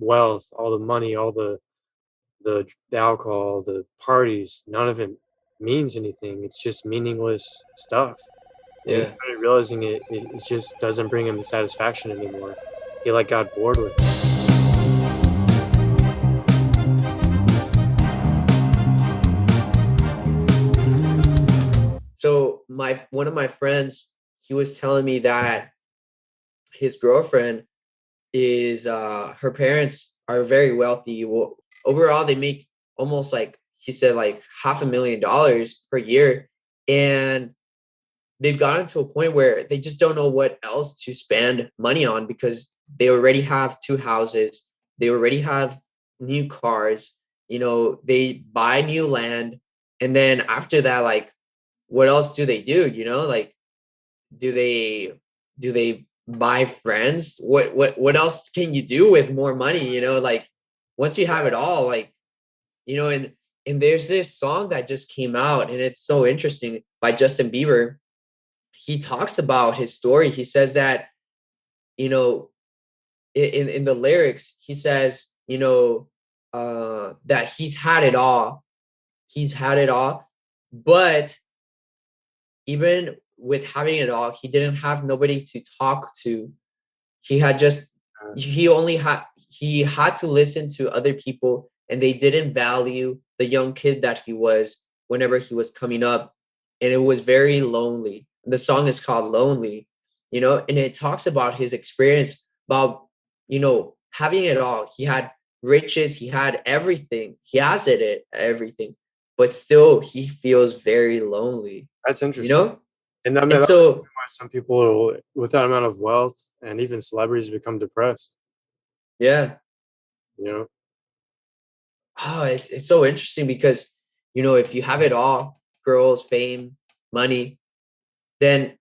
wealth, all the money, all the alcohol, the parties, none of it means anything. It's just meaningless stuff. And he Yeah. started realizing it just doesn't bring him satisfaction anymore. He like got bored with it. So my one of my friends, he was telling me that his girlfriend is her parents are very wealthy. Well, overall they make almost like he said like $500,000 per year, and they've gotten to a point where they just don't know what else to spend money on because they already have two houses, they already have new cars, they buy new land, and then after that, like, what else do they do? Like, do they buy friends? What else can you do with more money? Like, once you have it all, like, and there's this song that just came out, and it's so interesting, by Justin Bieber. He talks about his story. He says that, you know, in the lyrics, he says, that he's had it all. He's had it all, but even with having it all, he didn't have nobody to talk to. He had just he had to listen to other people, and they didn't value the young kid that he was whenever he was coming up, and it was very lonely. The song is called Lonely, and it talks about his experience about, having it all. He had riches, he had everything, he has everything, but still he feels very lonely, That's you interesting. know? And I mean, And that's so, why some people with that amount of wealth and even celebrities become depressed. yeah. You know, Oh, it's so interesting because, if you have it all, girls, fame, money, then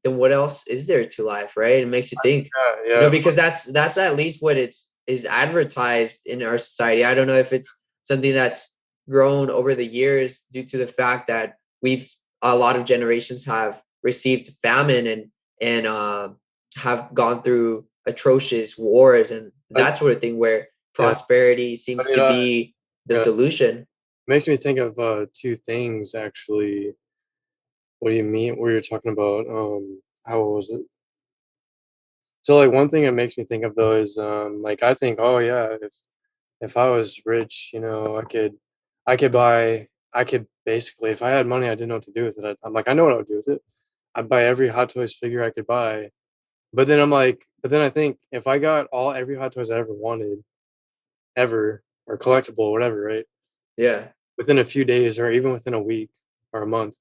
what else is there to life, right? It makes you think, yeah, yeah. because that's at least what is advertised in our society. I don't know if it's something that's grown over the years due to the fact that we've a lot of generations have received famine, and have gone through atrocious wars and I, that sort of thing, where yeah. prosperity I seems mean, to be the yeah. solution. Makes me think of two things actually. What do you mean? Where you're talking about? How was it? So like one thing it makes me think of though is like I think, oh yeah, if I was rich, I could basically, if I had money, I didn't know what to do with it. I'm like, I know what I would do with it. I'd buy every Hot Toys figure I could buy. But then I'm like, but then I think if I got every Hot Toys I ever wanted, ever, or collectible, whatever, right? Yeah. Within a few days or even within a week or a month,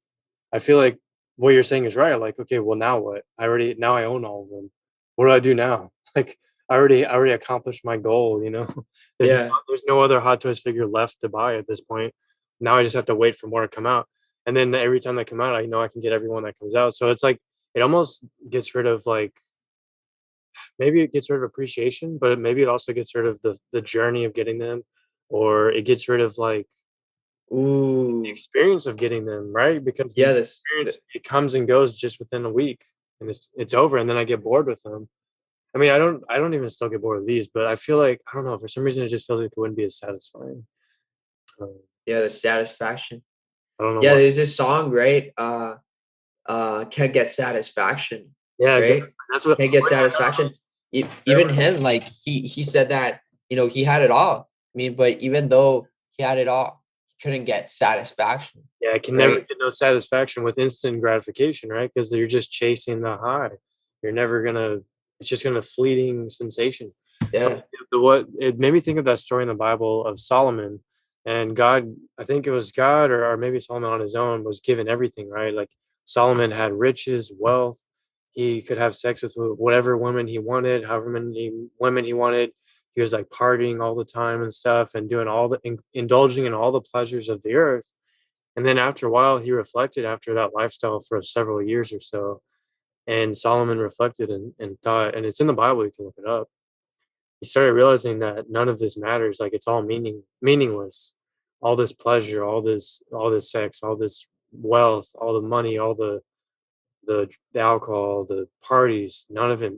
I feel like what you're saying is right. Like, okay, well now what? Now I own all of them. What do I do now? Like I already accomplished my goal, you know. Yeah. There's no other Hot Toys figure left to buy at this point. Now I just have to wait for more to come out. And then every time they come out, I know I can get every one that comes out. So it's like it almost gets rid of like maybe it gets rid of appreciation, but maybe it also gets rid of the journey of getting them, or it gets rid of like the Ooh. experience of getting them, right? Because the Yeah, experience it comes and goes just within a week, and it's over, and then I get bored with them. I mean, I don't even still get bored of these, but I feel like I don't know for some reason it just feels like it wouldn't be as satisfying. Um, yeah, the satisfaction. I don't know Yeah, why. there's this song, right? Can't get satisfaction, Yeah, exactly. right? That's what. Can't get Oh, yeah, satisfaction. is that Even what him, like, he said that, he had it all. I mean, but even though he had it all, he couldn't get satisfaction, yeah, I can never right? get no satisfaction with instant gratification, right? Because you're just chasing the high. You're never gonna. It's just gonna fleeting sensation. Yeah. What it made me think of that story in the Bible of Solomon and God. I think it was God or maybe Solomon on his own was given everything, right? Like Solomon had riches, wealth. He could have sex with whatever woman he wanted, however many women he wanted. He was like partying all the time and stuff and doing indulging in all the pleasures of the earth. And then after a while, he reflected after that lifestyle for several years or so. And Solomon reflected and thought, and it's in the Bible, you can look it up. He started realizing that none of this matters. Like it's all meaningless. All this pleasure, all this sex, all this wealth, all the money, all the alcohol, the parties, none of it.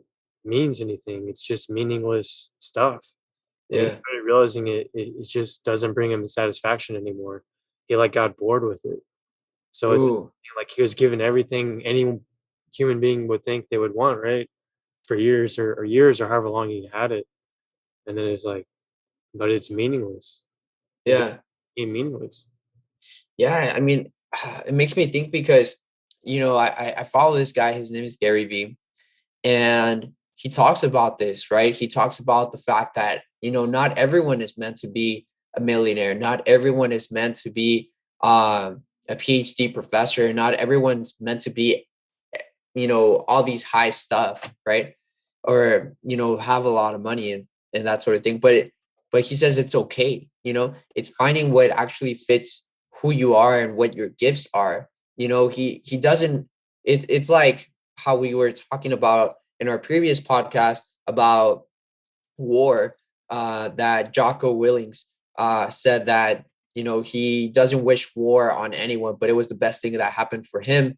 means anything. It's just meaningless stuff. And he Yeah. started realizing it just doesn't bring him satisfaction anymore. He like got bored with it. So it's Ooh. like he was given everything any human being would think they would want, right? For years or years or however long he had it. And then it's like, but it's meaningless. It Yeah. became meaningless. Yeah. I mean, it makes me think because, I follow this guy. His name is Gary Vee, and he talks about this, right? He talks about the fact that, not everyone is meant to be a millionaire. Not everyone is meant to be a PhD professor. Not everyone's meant to be, all these high stuff, right? Or, have a lot of money and that sort of thing. But he says it's okay. It's finding what actually fits who you are and what your gifts are. He doesn't, it's like how we were talking about in our previous podcast about war, that Jocko Willings said that, he doesn't wish war on anyone, but it was the best thing that happened for him.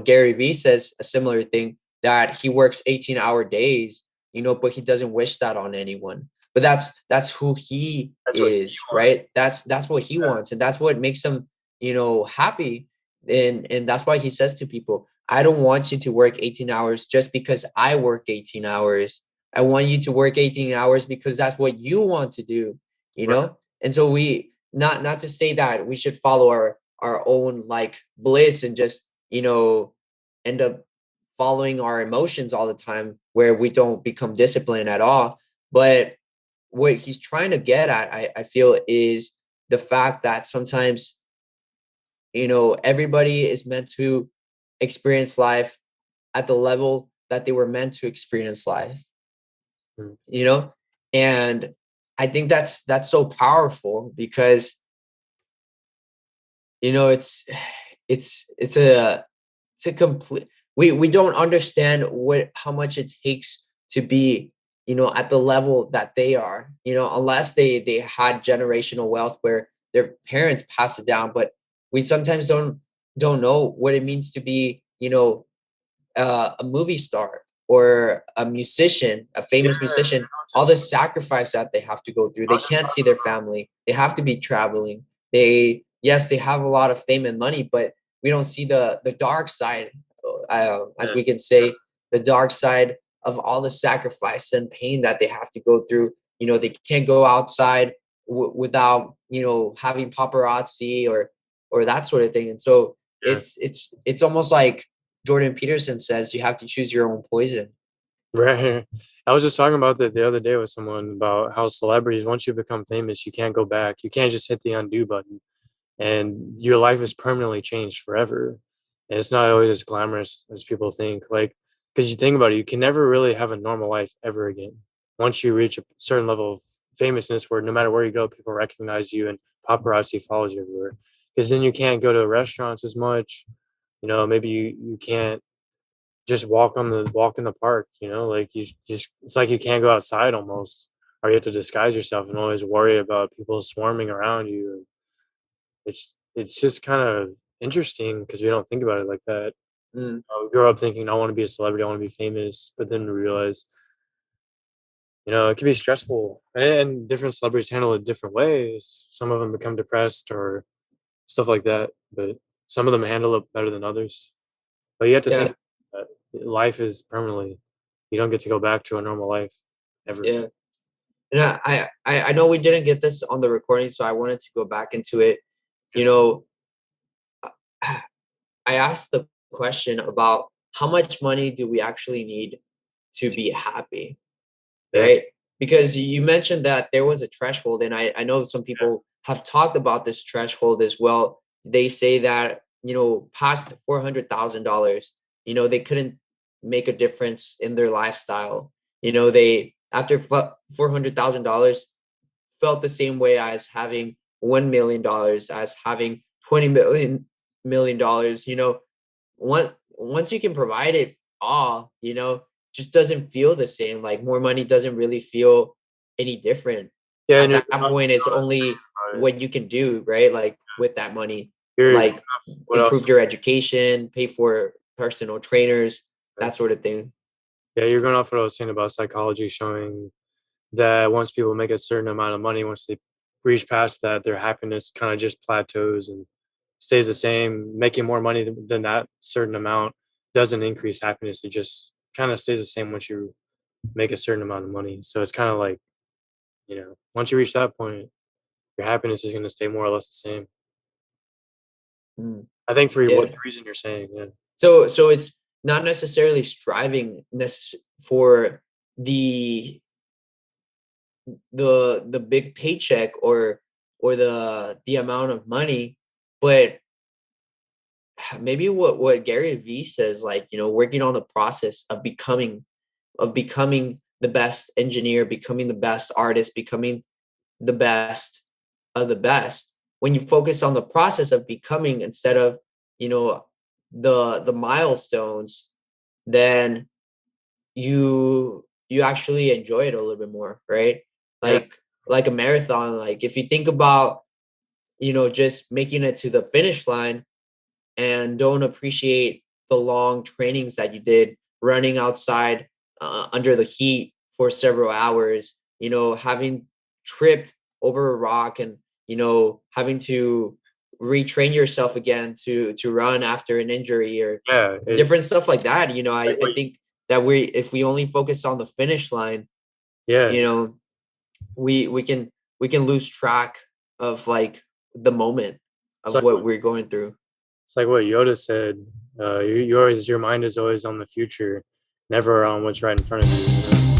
Gary Vee says a similar thing, that he works 18-hour days, but he doesn't wish that on anyone. But that's who he That's what he is, wants. right? That's what he wants, and that's what makes him, happy. And that's why he says to people, I don't want you to work 18 hours just because I work 18 hours. I want you to work 18 hours because that's what you want to do, Right. And so we, not to say that we should follow our own like bliss and just, end up following our emotions all the time where we don't become disciplined at all. But what he's trying to get at, I feel, is the fact that sometimes, everybody is meant to experience life at the level that they were meant to experience life, Mm. you know and I think that's so powerful because, it's it's a complete, we don't understand how much it takes to be, at the level that they are, unless they had generational wealth where their parents pass it down. But we sometimes don't know what it means to be, a movie star or a musician, a Yeah, famous I musician, was all just the sacrifice that they have to go through. I They was just can't see talking their about family. They have to be traveling. Yes, they have a lot of fame and money, but we don't see the dark side, as yeah, we can say, the dark side of all the sacrifice and pain that they have to go through. They can't go outside without, having paparazzi or that sort of thing. And so yeah. it's almost like Jordan Peterson says, you have to choose your own poison. Right. I was just talking about that the other day with someone about how celebrities, once you become famous, you can't go back. You can't just hit the undo button, and your life is permanently changed forever. And it's not always as glamorous as people think. Like, because you think about it, you can never really have a normal life ever again. Once you reach a certain level of famousness where no matter where you go, people recognize you and paparazzi follows you everywhere. Because then you can't go to restaurants as much. Maybe you can't just walk in the park, like you just, it's like you can't go outside almost, or you have to disguise yourself and always worry about people swarming around you. It's just kind of interesting because we don't think about it like that. Mm, We grow up thinking I want to be a celebrity, I want to be famous, but then we realize, it can be stressful, and different celebrities handle it different ways. Some of them become depressed or stuff like that, but some of them handle it better than others. But you have to think yeah, that life is permanently, you don't get to go back to a normal life ever. yeah. And I know we didn't get this on the recording, so I wanted to go back into it. You know, I asked the question about how much money do we actually need to be happy, Yeah. right? Because you mentioned that there was a threshold, and I know some people have talked about this threshold as well. They say that, past $400,000, they couldn't make a difference in their lifestyle. They, after $400,000, felt the same way as having $1 million, as having 20 million dollars. Once you can provide it all, just doesn't feel the same. Like, more money doesn't really feel any different. Yeah, and At you're that not, point, it's stressed only about it. what you can do, right? Like, with that money, You're like what else? improve your education, pay for personal trainers, that sort of thing. Yeah, you're going off what I was saying about psychology showing that once people make a certain amount of money, once they reach past that, their happiness kind of just plateaus and stays the same. Making more money than that certain amount doesn't increase happiness. It just kind of stays the same once you make a certain amount of money. So it's kind of like, once you reach that point, your happiness is going to stay more or less the same. Mm, I think for what yeah. the reason you're saying, yeah. So it's not necessarily striving for the the big paycheck or the amount of money, but maybe what Gary Vee says, like, working on the process of becoming the best engineer, becoming the best artist, becoming the best of the best. When you focus on the process of becoming instead of, you know, the milestones, then you actually enjoy it a little bit more, right? Yeah, Like a marathon, like if you think about, just making it to the finish line and don't appreciate the long trainings that you did running outside under the heat for several hours, having tripped over a rock and, having to retrain yourself again to run after an injury or yeah. different stuff like that. It's like I think that if we only focus on the finish line, yeah, you know, we can lose track of like the moment it's of like what we're going through. it's like what Yoda said. You always, your mind is always on the future, never on what's right in front of you.